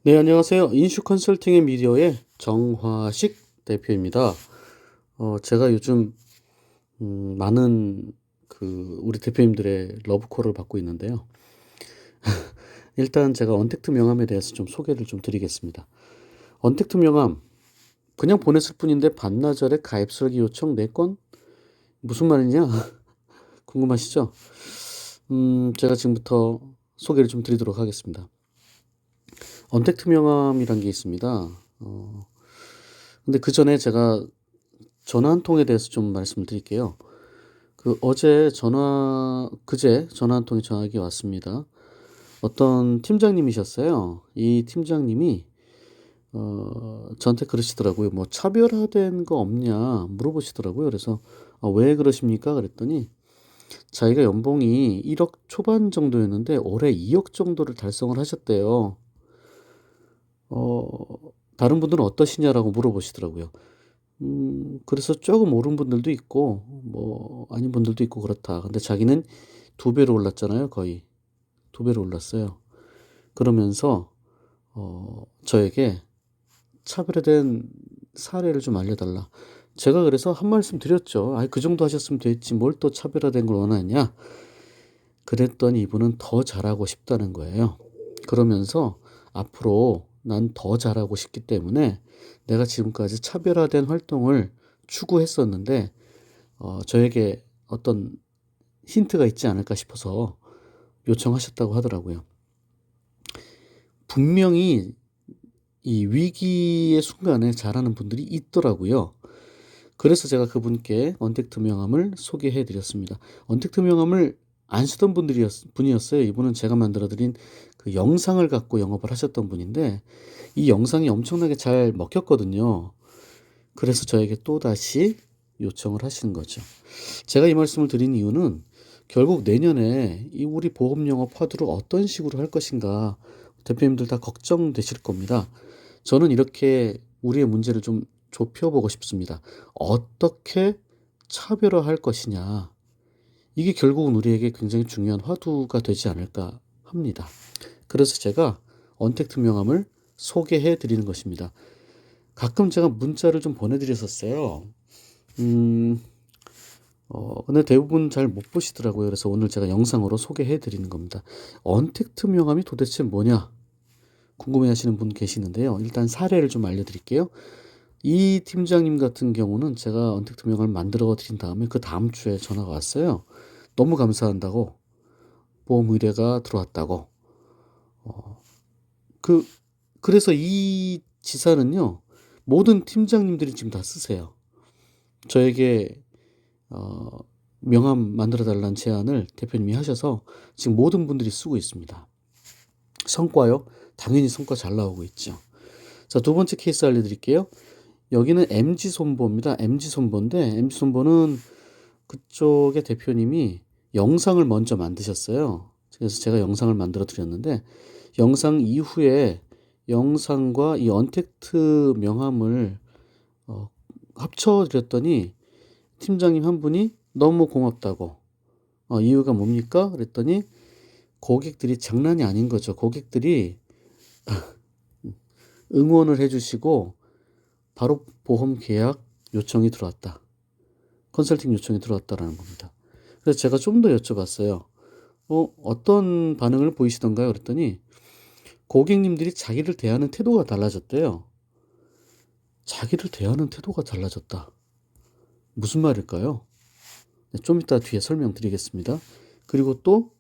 네, 안녕하세요. 인슈 컨설팅의 미디어의 정화식 대표입니다. 제가 요즘 많은 우리 대표님들의 러브콜을 받고 있는데요. 일단 제가 언택트 명함에 대해서 좀 소개를 좀 드리겠습니다. 언택트 명함 그냥 보냈을 뿐인데 반나절에 가입 설계 요청 4건? 무슨 말이냐? 궁금하시죠? 제가 지금부터 소개를 좀 드리도록 하겠습니다. 언택트 명함이란 게 있습니다. 근데 그 전에 제가 전화 한 통에 대해서 좀 말씀을 드릴게요. 그제 전화 한 통이 저에게 왔습니다. 어떤 팀장님이셨어요. 이 팀장님이 저한테 그러시더라고요. 뭐 차별화된 거 없냐 물어보시더라고요. 그래서 왜 그러십니까? 그랬더니 자기가 연봉이 1억 초반 정도였는데 올해 2억 정도를 달성을 하셨대요. 어, 다른 분들은 어떠시냐라고 물어보시더라고요. 그래서 조금 오른 분들도 있고, 뭐, 아닌 분들도 있고 그렇다. 근데 자기는 2배로 올랐잖아요, 거의. 2배로 올랐어요. 그러면서, 저에게 차별화된 사례를 좀 알려달라. 제가 그래서 한 말씀 드렸죠. 아이, 그 정도 하셨으면 됐지. 뭘 또 차별화된 걸 원하냐? 그랬더니 이분은 더 잘하고 싶다는 거예요. 그러면서 앞으로 난 더 잘하고 싶기 때문에 내가 지금까지 차별화된 활동을 추구했었는데 저에게 어떤 힌트가 있지 않을까 싶어서 요청하셨다고 하더라고요. 분명히 이 위기의 순간에 잘하는 분들이 있더라고요. 그래서 제가 그분께 언택트 명함을 소개해 드렸습니다. 언택트 명함을 안 쓰던 분이었어요. 이분은 제가 만들어 드린 그 영상을 갖고 영업을 하셨던 분인데 이 영상이 엄청나게 잘 먹혔거든요. 그래서 저에게 또다시 요청을 하시는 거죠. 제가 이 말씀을 드린 이유는 결국 내년에 이 우리 보험 영업 화두를 어떤 식으로 할 것인가 대표님들 다 걱정되실 겁니다. 저는 이렇게 우리의 문제를 좀 좁혀보고 싶습니다. 어떻게 차별화할 것이냐. 이게 결국은 우리에게 굉장히 중요한 화두가 되지 않을까 합니다. 그래서 제가 언택트 명함을 소개해 드리는 것입니다. 가끔 제가 문자를 좀 보내드렸었어요. 음, 근데 대부분 잘 못 보시더라고요. 그래서 오늘 제가 영상으로 소개해 드리는 겁니다. 언택트 명함이 도대체 뭐냐? 궁금해 하시는 분 계시는데요. 일단 사례를 좀 알려드릴게요. 이 팀장님 같은 경우는 제가 언택트 명함을 만들어 드린 다음에 그 다음 주에 전화가 왔어요. 너무 감사한다고, 보험 의뢰가 들어왔다고. 그, 그래서 이 지사는요, 모든 팀장님들이 지금 다 쓰세요. 저에게 어, 명함 만들어 달라는 제안을 대표님이 하셔서 지금 모든 분들이 쓰고 있습니다. 성과요? 당연히 성과 잘 나오고 있죠. 자, 두 번째 케이스 알려드릴게요. 여기는 MG 손보입니다. MG 손보인데 MG 손보는 그쪽의 대표님이 영상을 먼저 만드셨어요. 그래서 제가 영상을 만들어 드렸는데 영상 이후에 영상과 이 언택트 명함을 어, 합쳐 드렸더니 팀장님 한 분이 너무 고맙다고. 이유가 뭡니까? 그랬더니 고객들이 장난이 아닌 거죠. 고객들이 응원을 해주시고 바로 보험 계약 요청이 들어왔다. 컨설팅 요청이 들어왔다라는 겁니다. 그래서 제가 좀 더 여쭤봤어요. 어떤 반응을 보이시던가요? 그랬더니 고객님들이 자기를 대하는 태도가 달라졌대요. 자기를 대하는 태도가 달라졌다. 무슨 말일까요? 네, 좀 이따 뒤에 설명드리겠습니다. 그리고 또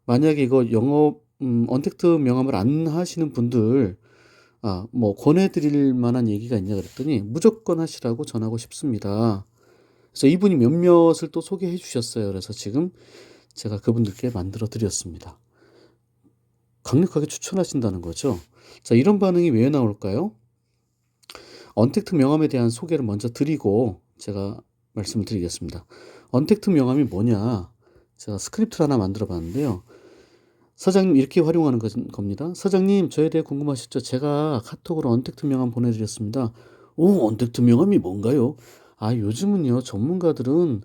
만약에 이거 영업 언택트 명함을 안 하시는 분들 뭐 권해드릴 만한 얘기가 있냐 그랬더니 무조건 하시라고 전하고 싶습니다. 그래서 이분이 몇몇을 또 소개해 주셨어요. 그래서 지금 제가 그분들께 만들어 드렸습니다. 강력하게 추천하신다는 거죠. 자, 이런 반응이 왜 나올까요? 언택트 명함에 대한 소개를 먼저 드리고 제가 말씀을 드리겠습니다. 언택트 명함이 뭐냐? 제가 스크립트를 하나 만들어 봤는데요. 사장님 이렇게 활용하는 겁니다. 사장님 저에 대해 궁금하셨죠? 제가 카톡으로 언택트 명함 보내드렸습니다. 언택트 명함이 뭔가요? 요즘은요 전문가들은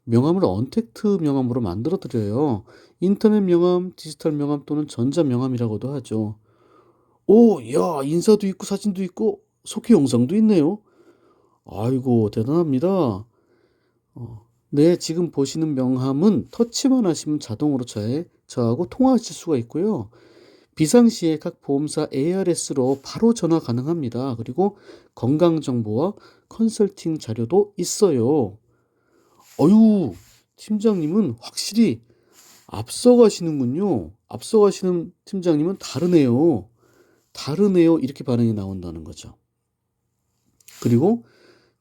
명함을 언택트 명함으로 만들어 드려요. 인터넷 명함, 디지털 명함 또는 전자 명함이라고도 하죠. 오, 야, 인사도 있고 사진도 있고 속기 영상도 있네요. 아이고, 대단합니다. 네, 지금 보시는 명함은 터치만 하시면 자동으로 저하고 통화하실 수가 있고요. 비상시에 각 보험사 ARS로 바로 전화 가능합니다. 그리고 건강정보와 컨설팅 자료도 있어요. 어유, 팀장님은 확실히 앞서가시는군요. 앞서가시는 팀장님은 다르네요. 다르네요. 이렇게 반응이 나온다는 거죠. 그리고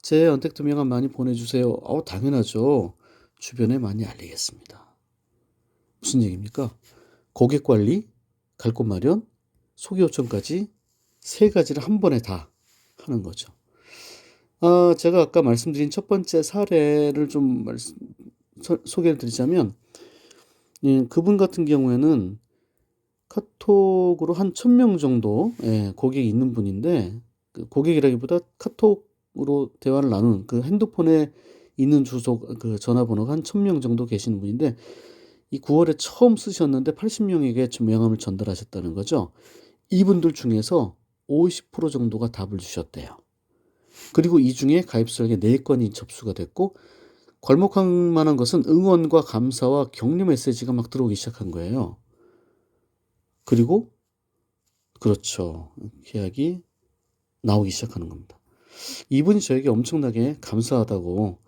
제 언택트 명함 많이 보내주세요. 당연하죠. 주변에 많이 알리겠습니다. 무슨 얘기입니까? 고객 관리, 갈 곳 마련, 소개 요청까지 세 가지를 한 번에 다 하는 거죠. 제가 아까 말씀드린 첫 번째 사례를 좀 소개를 드리자면, 예, 그분 같은 경우에는 카톡으로 한 1000명 정도, 예, 고객이 있는 분인데, 그 고객이라기보다 카톡으로 대화를 나눈 그 핸드폰에 있는 주소, 그 전화번호가 한 1000명 정도 계시는 분인데, 이 9월에 처음 쓰셨는데 80명에게 명함을 전달하셨다는 거죠. 이분들 중에서 50% 정도가 답을 주셨대요. 그리고 이 중에 가입설계 4건이 접수가 됐고, 괄목할 만한 것은 응원과 감사와 격려 메시지가 막 들어오기 시작한 거예요. 그리고 그렇죠. 계약이 나오기 시작하는 겁니다. 이분이 저에게 엄청나게 감사하다고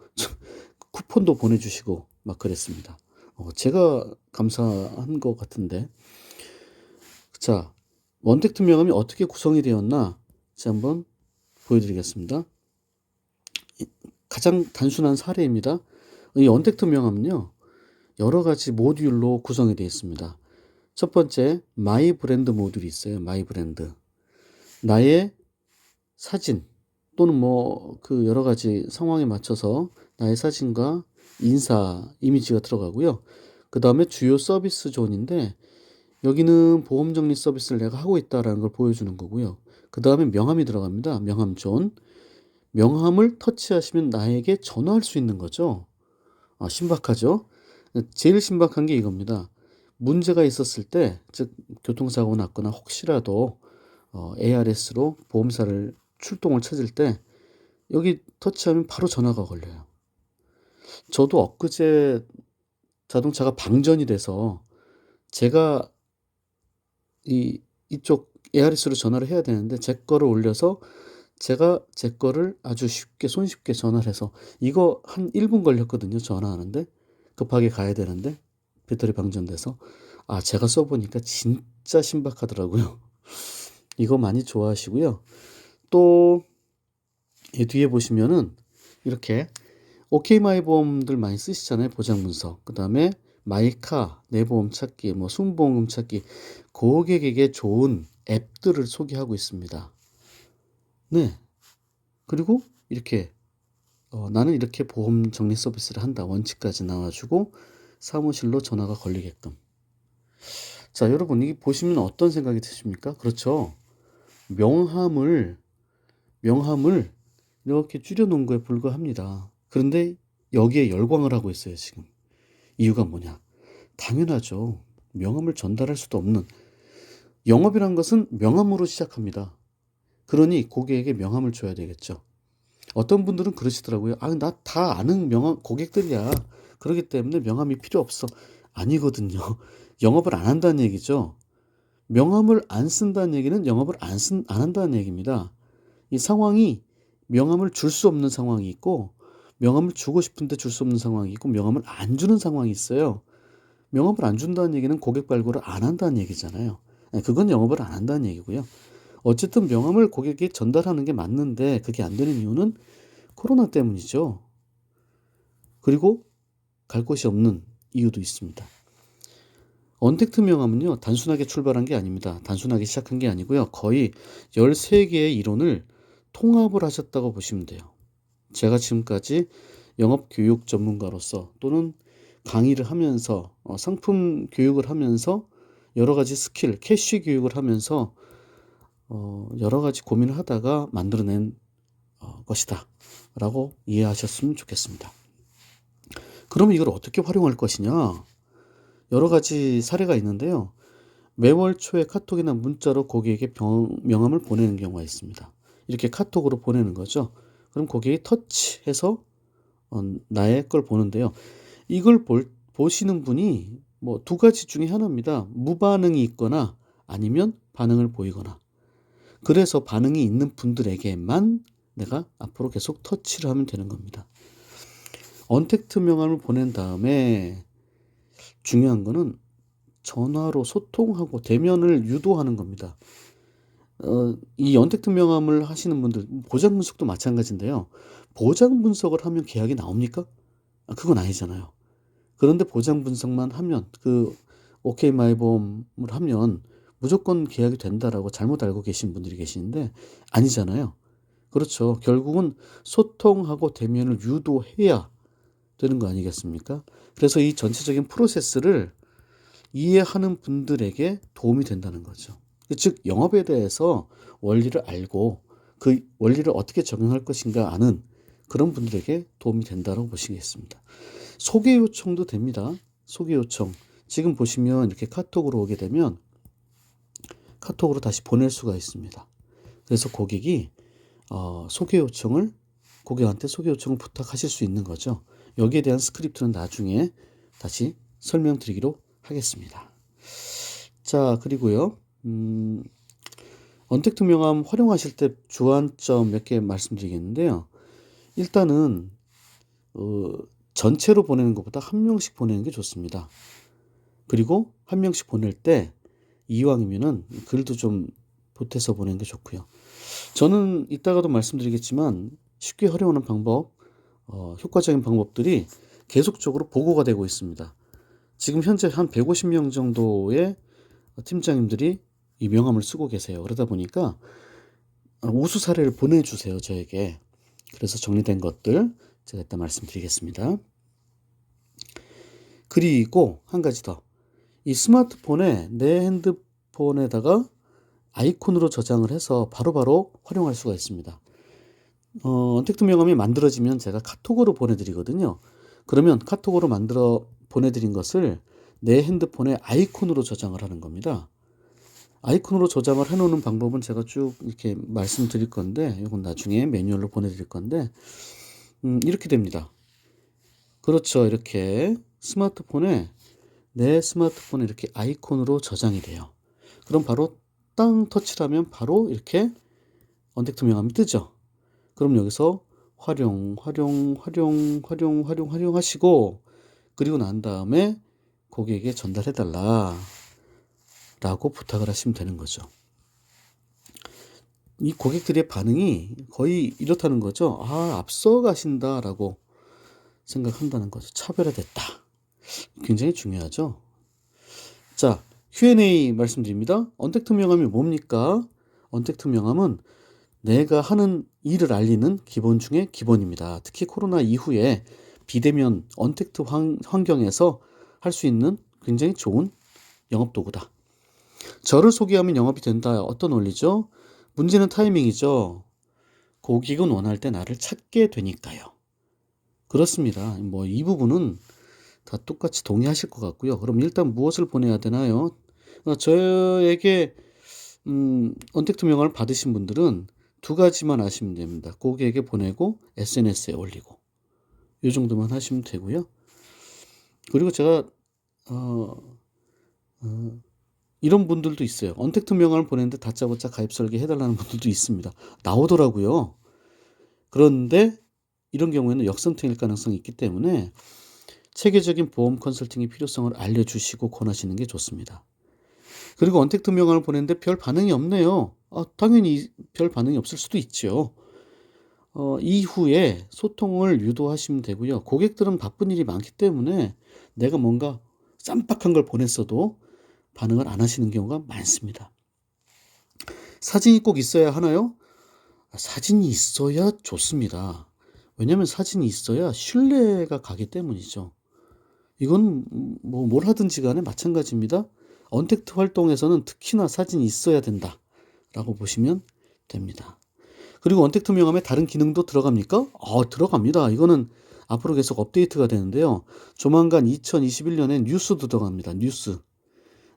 쿠폰도 보내주시고 막 그랬습니다. 제가 감사한 것 같은데. 자, 원택트 명함이 어떻게 구성이 되었나 제가 한번 보여드리겠습니다. 가장 단순한 사례입니다. 이 원택트 명함은요, 여러 가지 모듈로 구성이 되어 있습니다. 첫 번째, 마이 브랜드 모듈이 있어요. 마이 브랜드. 나의 사진 또는 뭐 그 여러 가지 상황에 맞춰서 나의 사진과 인사 이미지가 들어가고요. 그 다음에 주요 서비스 존인데, 여기는 보험 정리 서비스를 내가 하고 있다라는 걸 보여주는 거고요. 그 다음에 명함이 들어갑니다. 명함 존. 명함을 터치하시면 나에게 전화할 수 있는 거죠. 신박하죠? 제일 신박한 게 이겁니다. 문제가 있었을 때, 즉 교통사고 났거나 혹시라도 ARS로 보험사를 출동을 찾을 때 여기 터치하면 바로 전화가 걸려요. 저도 엊그제 자동차가 방전이 돼서 제가 이쪽 ARS로 전화를 해야 되는데 제 거를 올려서 제가 제 거를 아주 쉽게 손쉽게 전화를 해서, 이거 한 1분 걸렸거든요. 전화하는데 급하게 가야 되는데 배터리 방전돼서. 제가 써보니까 진짜 신박하더라고요. 이거 많이 좋아하시고요. 또 이 뒤에 보시면은 이렇게 OK 마이보험들 많이 쓰시잖아요. 보장문서. 그 다음에 마이카, 내보험 찾기, 뭐 순보험 찾기, 고객에게 좋은 앱들을 소개하고 있습니다. 네. 그리고 이렇게 나는 이렇게 보험 정리 서비스를 한다. 원칙까지 나와주고 사무실로 전화가 걸리게끔. 자, 여러분, 이게 보시면 어떤 생각이 드십니까? 그렇죠. 명함을 이렇게 줄여놓은 거에 불과합니다. 그런데 여기에 열광을 하고 있어요, 지금. 이유가 뭐냐? 당연하죠. 명함을 전달할 수도 없는, 영업이란 것은 명함으로 시작합니다. 그러니 고객에게 명함을 줘야 되겠죠. 어떤 분들은 그러시더라고요. 나 다 아는 명함 고객들이야. 그렇기 때문에 명함이 필요 없어. 아니거든요. 영업을 안 한다는 얘기죠. 명함을 안 쓴다는 얘기는 영업을 안 한다는 얘기입니다. 이 상황이, 명함을 줄 수 없는 상황이 있고, 명함을 주고 싶은데 줄 수 없는 상황이 있고, 명함을 안 주는 상황이 있어요. 명함을 안 준다는 얘기는 고객 발굴을 안 한다는 얘기잖아요. 그건 영업을 안 한다는 얘기고요. 어쨌든 명함을 고객에게 전달하는 게 맞는데 그게 안 되는 이유는 코로나 때문이죠. 그리고 갈 곳이 없는 이유도 있습니다. 언택트 명함은요, 단순하게 출발한 게 아닙니다. 단순하게 시작한 게 아니고요. 거의 13개의 이론을 통합을 하셨다고 보시면 돼요. 제가 지금까지 영업 교육 전문가로서 또는 강의를 하면서 상품 교육을 하면서 여러 가지 스킬, 캐시 교육을 하면서 여러 가지 고민을 하다가 만들어낸 것이다 라고 이해하셨으면 좋겠습니다. 그럼 이걸 어떻게 활용할 것이냐? 여러 가지 사례가 있는데요. 매월 초에 카톡이나 문자로 고객에게 명함을 보내는 경우가 있습니다. 이렇게 카톡으로 보내는 거죠. 그럼 고객이 터치해서 나의 걸 보는데요. 이걸 보시는 분이 뭐 두 가지 중에 하나입니다. 무반응이 있거나 아니면 반응을 보이거나. 그래서 반응이 있는 분들에게만 내가 앞으로 계속 터치를 하면 되는 겁니다. 언택트 명함을 보낸 다음에 중요한 거는 전화로 소통하고 대면을 유도하는 겁니다. 이 언택트 명함을 하시는 분들, 보장 분석도 마찬가지인데요. 보장 분석을 하면 계약이 나옵니까? 그건 아니잖아요. 그런데 보장 분석만 하면, 오케이 마이보험을 하면 무조건 계약이 된다라고 잘못 알고 계신 분들이 계시는데 아니잖아요. 그렇죠. 결국은 소통하고 대면을 유도해야 되는 거 아니겠습니까? 그래서 이 전체적인 프로세스를 이해하는 분들에게 도움이 된다는 거죠. 즉 영업에 대해서 원리를 알고 그 원리를 어떻게 적용할 것인가 아는 그런 분들에게 도움이 된다고 보시겠습니다. 소개 요청도 됩니다. 소개 요청. 지금 보시면 이렇게 카톡으로 오게 되면 카톡으로 다시 보낼 수가 있습니다. 그래서 고객이 고객한테 소개 요청을 부탁하실 수 있는 거죠. 여기에 대한 스크립트는 나중에 다시 설명드리기로 하겠습니다. 자, 그리고요. 언택트 명함 활용하실 때 주안점 몇 개 말씀드리겠는데요. 일단은 전체로 보내는 것보다 한 명씩 보내는 게 좋습니다. 그리고 한 명씩 보낼 때 이왕이면은 글도 좀 보태서 보내는 게 좋고요. 저는 이따가도 말씀드리겠지만 쉽게 활용하는 방법, 효과적인 방법들이 계속적으로 보고가 되고 있습니다. 지금 현재 한 150명 정도의 팀장님들이 이 명함을 쓰고 계세요. 그러다 보니까 우수 사례를 보내주세요, 저에게. 그래서 정리된 것들 제가 이따 말씀드리겠습니다. 그리고 한 가지 더. 이 스마트폰에 내 핸드폰에다가 아이콘으로 저장을 해서 바로바로 활용할 수가 있습니다. 언택트 명함이 만들어지면 제가 카톡으로 보내드리거든요. 그러면 카톡으로 만들어 보내드린 것을 내 핸드폰에 아이콘으로 저장을 하는 겁니다. 아이콘으로 저장을 해놓는 방법은 제가 쭉 이렇게 말씀드릴 건데, 이건 나중에 매뉴얼로 보내드릴 건데, 이렇게 됩니다. 그렇죠. 이렇게 내 스마트폰에 이렇게 아이콘으로 저장이 돼요. 그럼 바로 땅 터치를 하면 바로 이렇게 언택트 명함이 뜨죠. 그럼 여기서 활용하시고, 그리고 난 다음에 고객에게 전달해달라 라고 부탁을 하시면 되는 거죠. 이 고객들의 반응이 거의 이렇다는 거죠. 앞서 가신다 라고 생각한다는 거죠. 차별화됐다. 굉장히 중요하죠. 자, Q&A 말씀드립니다. 언택트 명함이 뭡니까? 언택트 명함은 내가 하는 일을 알리는 기본 중에 기본입니다. 특히 코로나 이후에 비대면 언택트 환경에서 할 수 있는 굉장히 좋은 영업 도구다. 저를 소개하면 영업이 된다. 어떤 원리죠? 문제는 타이밍이죠. 고객은 원할 때 나를 찾게 되니까요. 그렇습니다. 뭐 이 부분은 다 똑같이 동의하실 것 같고요. 그럼 일단 무엇을 보내야 되나요? 저에게 언택트 명함을 받으신 분들은 두 가지만 아시면 됩니다. 고객에게 보내고 SNS에 올리고 이 정도만 하시면 되고요. 그리고 제가 이런 분들도 있어요. 언택트 명함을 보냈는데 다짜고짜 가입 설계 해달라는 분들도 있습니다. 나오더라고요. 그런데 이런 경우에는 역선택일 가능성이 있기 때문에 체계적인 보험 컨설팅의 필요성을 알려주시고 권하시는 게 좋습니다. 그리고 언택트 명함을 보냈는데 별 반응이 없네요. 당연히 별 반응이 없을 수도 있죠. 이후에 소통을 유도하시면 되고요. 고객들은 바쁜 일이 많기 때문에 내가 뭔가 쌈박한 걸 보냈어도 반응을 안 하시는 경우가 많습니다. 사진이 꼭 있어야 하나요? 사진이 있어야 좋습니다. 왜냐하면 사진이 있어야 신뢰가 가기 때문이죠. 이건 뭘 하든지 간에 마찬가지입니다. 언택트 활동에서는 특히나 사진이 있어야 된다라고 보시면 됩니다. 그리고 언택트 명함에 다른 기능도 들어갑니까? 들어갑니다. 이거는 앞으로 계속 업데이트가 되는데요. 조만간 2021년에 뉴스도 들어갑니다. 뉴스.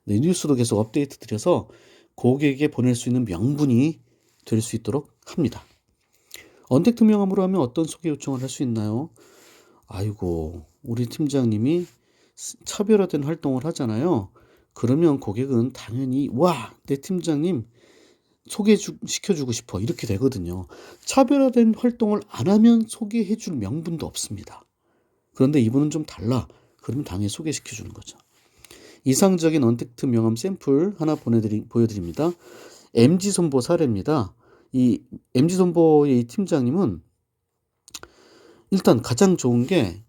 네, 뉴스도 계속 업데이트 드려서 고객에게 보낼 수 있는 명분이 될 수 있도록 합니다. 언택트 명함으로 하면 어떤 소개 요청을 할 수 있나요? 아이고, 우리 팀장님이 차별화된 활동을 하잖아요. 그러면 고객은 당연히 와, 내 팀장님 소개시켜주고 싶어 이렇게 되거든요. 차별화된 활동을 안 하면 소개해줄 명분도 없습니다. 그런데 이분은 좀 달라. 그러면 당연히 소개시켜주는 거죠. 이상적인 언택트 명함 샘플 하나 보여드립니다. MG손보 사례입니다. 이 MG손보의 이 팀장님은 일단 가장 좋은 게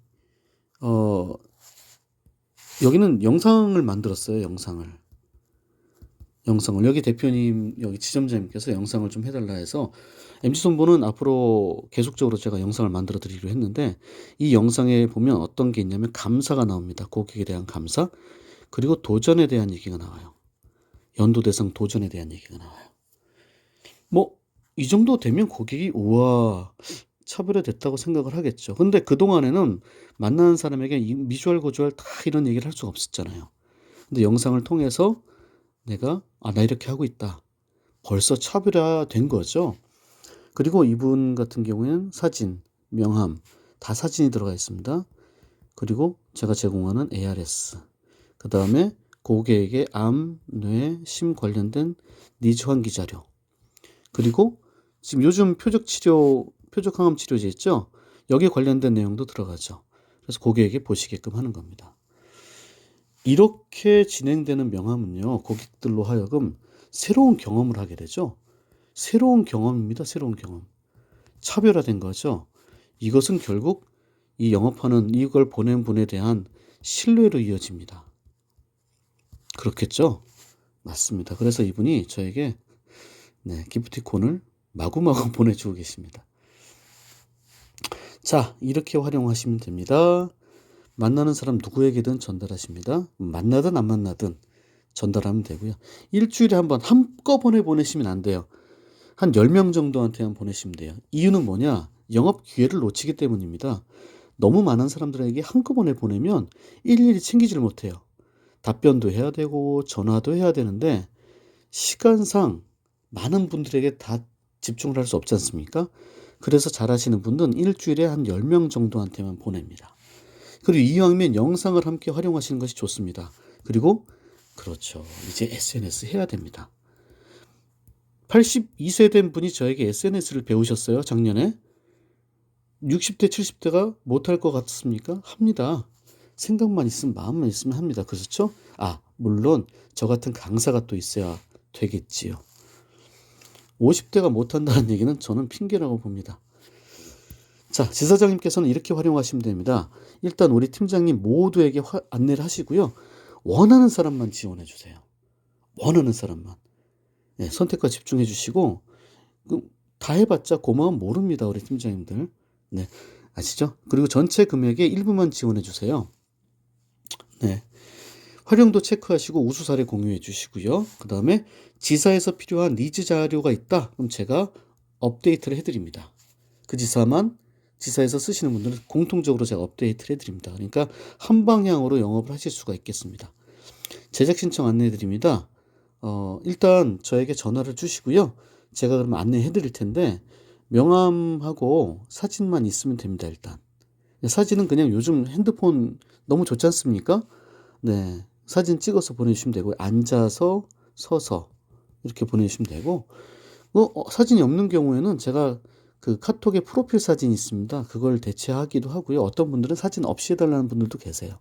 여기는 영상을 만들었어요. 영상을 여기 대표님, 여기 지점장님께서 영상을 좀 해달라 해서 MG손보는 앞으로 계속적으로 제가 영상을 만들어 드리기로 했는데, 이 영상에 보면 어떤 게 있냐면 감사가 나옵니다. 고객에 대한 감사, 그리고 도전에 대한 얘기가 나와요. 연도 대상 도전에 대한 얘기가 나와요. 뭐 이 정도 되면 고객이 우와, 차별화됐다고 생각을 하겠죠. 근데 그동안에는 만나는 사람에게 미주알 고주알 다 이런 얘기를 할 수가 없었잖아요. 근데 영상을 통해서 내가 나 이렇게 하고 있다, 벌써 차별화된 거죠. 그리고 이분 같은 경우에는 사진, 명함 다 사진이 들어가 있습니다. 그리고 제가 제공하는 ARS, 그 다음에 고객에게 암, 뇌, 심 관련된 니즈 환기 자료, 그리고 지금 요즘 표적 항암 치료제 있죠? 여기에 관련된 내용도 들어가죠. 그래서 고객에게 보시게끔 하는 겁니다. 이렇게 진행되는 명함은요, 고객들로 하여금 새로운 경험을 하게 되죠. 새로운 경험입니다. 새로운 경험. 차별화된 거죠. 이것은 결국 이 영업하는, 이걸 보낸 분에 대한 신뢰로 이어집니다. 그렇겠죠? 맞습니다. 그래서 이분이 저에게 기프티콘을 마구마구 보내주고 계십니다. 자, 이렇게 활용하시면 됩니다. 만나는 사람 누구에게든 전달하십니다. 만나든 안 만나든 전달하면 되고요. 일주일에 한번 한꺼번에 보내시면 안 돼요. 한 10명 정도한테만 보내시면 돼요. 이유는 뭐냐? 영업 기회를 놓치기 때문입니다. 너무 많은 사람들에게 한꺼번에 보내면 일일이 챙기질 못해요. 답변도 해야 되고 전화도 해야 되는데 시간상 많은 분들에게 다 집중을 할 수 없지 않습니까? 그래서 잘하시는 분들은 일주일에 한 10명 정도한테만 보냅니다. 그리고 이왕이면 영상을 함께 활용하시는 것이 좋습니다. 그리고 그렇죠, 이제 SNS 해야 됩니다. 82세 된 분이 저에게 SNS를 배우셨어요, 작년에. 60대 70대가 못할 것 같습니까? 합니다. 생각만 있으면, 마음만 있으면 합니다. 그렇죠? 물론 저 같은 강사가 또 있어야 되겠지요. 50대가 못한다는 얘기는 저는 핑계라고 봅니다. 자, 지사장님께서는 이렇게 활용하시면 됩니다. 일단 우리 팀장님 모두에게 안내를 하시고요. 원하는 사람만 지원해 주세요. 원하는 사람만. 선택과 집중해 주시고, 다 해봤자 고마움 모릅니다, 우리 팀장님들. 아시죠? 그리고 전체 금액의 일부만 지원해 주세요. 활용도 체크하시고 우수 사례 공유해 주시고요. 그 다음에 지사에서 필요한 니즈 자료가 있다, 그럼 제가 업데이트를 해드립니다. 그 지사에서 쓰시는 분들은 공통적으로 제가 업데이트를 해드립니다. 그러니까 한 방향으로 영업을 하실 수가 있겠습니다. 제작 신청 안내해 드립니다. 일단 저에게 전화를 주시고요. 제가 그러면 안내해 드릴 텐데, 명함하고 사진만 있으면 됩니다. 일단 사진은 그냥 요즘 핸드폰 너무 좋지 않습니까? 사진 찍어서 보내주시면 되고, 앉아서 서서 이렇게 보내주시면 되고, 사진이 없는 경우에는 제가 그 카톡에 프로필 사진이 있습니다. 그걸 대체하기도 하고요. 어떤 분들은 사진 없이 해달라는 분들도 계세요.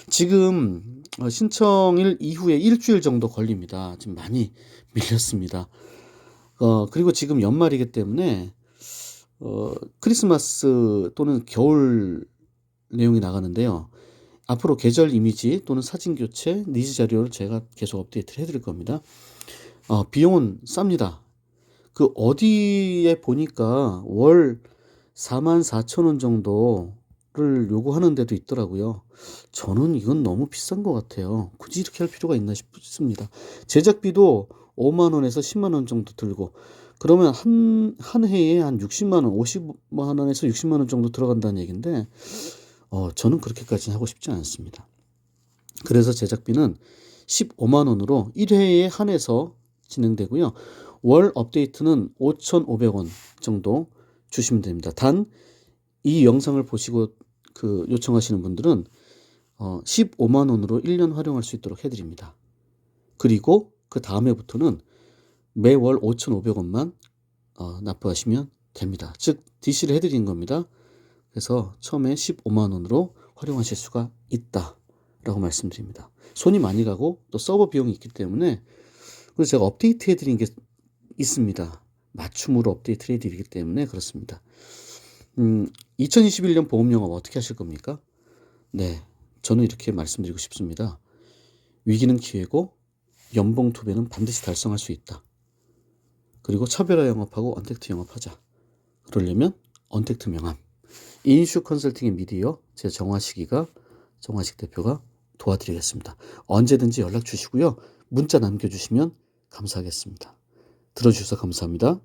지금 신청일 이후에 일주일 정도 걸립니다. 지금 많이 밀렸습니다. 그리고 지금 연말이기 때문에 크리스마스 또는 겨울 내용이 나가는데요. 앞으로 계절 이미지 또는 사진 교체, 니즈 자료를 제가 계속 업데이트를 해드릴 겁니다. 비용은 쌉니다. 그 어디에 보니까 월 44,000원 정도를 요구하는 데도 있더라고요. 저는 이건 너무 비싼 것 같아요. 굳이 이렇게 할 필요가 있나 싶습니다. 제작비도 5만 원에서 10만 원 정도 들고, 그러면 한 해에 한 60만 원, 50만 원에서 60만 원 정도 들어간다는 얘기인데, 저는 그렇게까지 하고 싶지 않습니다. 그래서 제작비는 15만 원으로 1회에 한해서 진행되고요. 월 업데이트는 5,500원 정도 주시면 됩니다. 단 이 영상을 보시고 요청하시는 분들은 15만 원으로 1년 활용할 수 있도록 해드립니다. 그리고 그 다음 해부터는 매월 5,500원만 납부하시면 됩니다. 즉 DC를 해드리는 겁니다. 그래서 처음에 15만 원으로 활용하실 수가 있다라고 말씀드립니다. 손이 많이 가고 또 서버 비용이 있기 때문에, 그래서 제가 업데이트 해드린 게 있습니다. 맞춤으로 업데이트를 해드리기 때문에 그렇습니다. 2021년 보험 영업 어떻게 하실 겁니까? 네, 저는 이렇게 말씀드리고 싶습니다. 위기는 기회고 연봉 2배는 반드시 달성할 수 있다. 그리고 차별화 영업하고 언택트 영업하자. 그러려면 언택트 명함, 인슈 컨설팅의 미디어 제 정화식 대표가 도와드리겠습니다. 언제든지 연락 주시고요. 문자 남겨주시면 감사하겠습니다. 들어주셔서 감사합니다.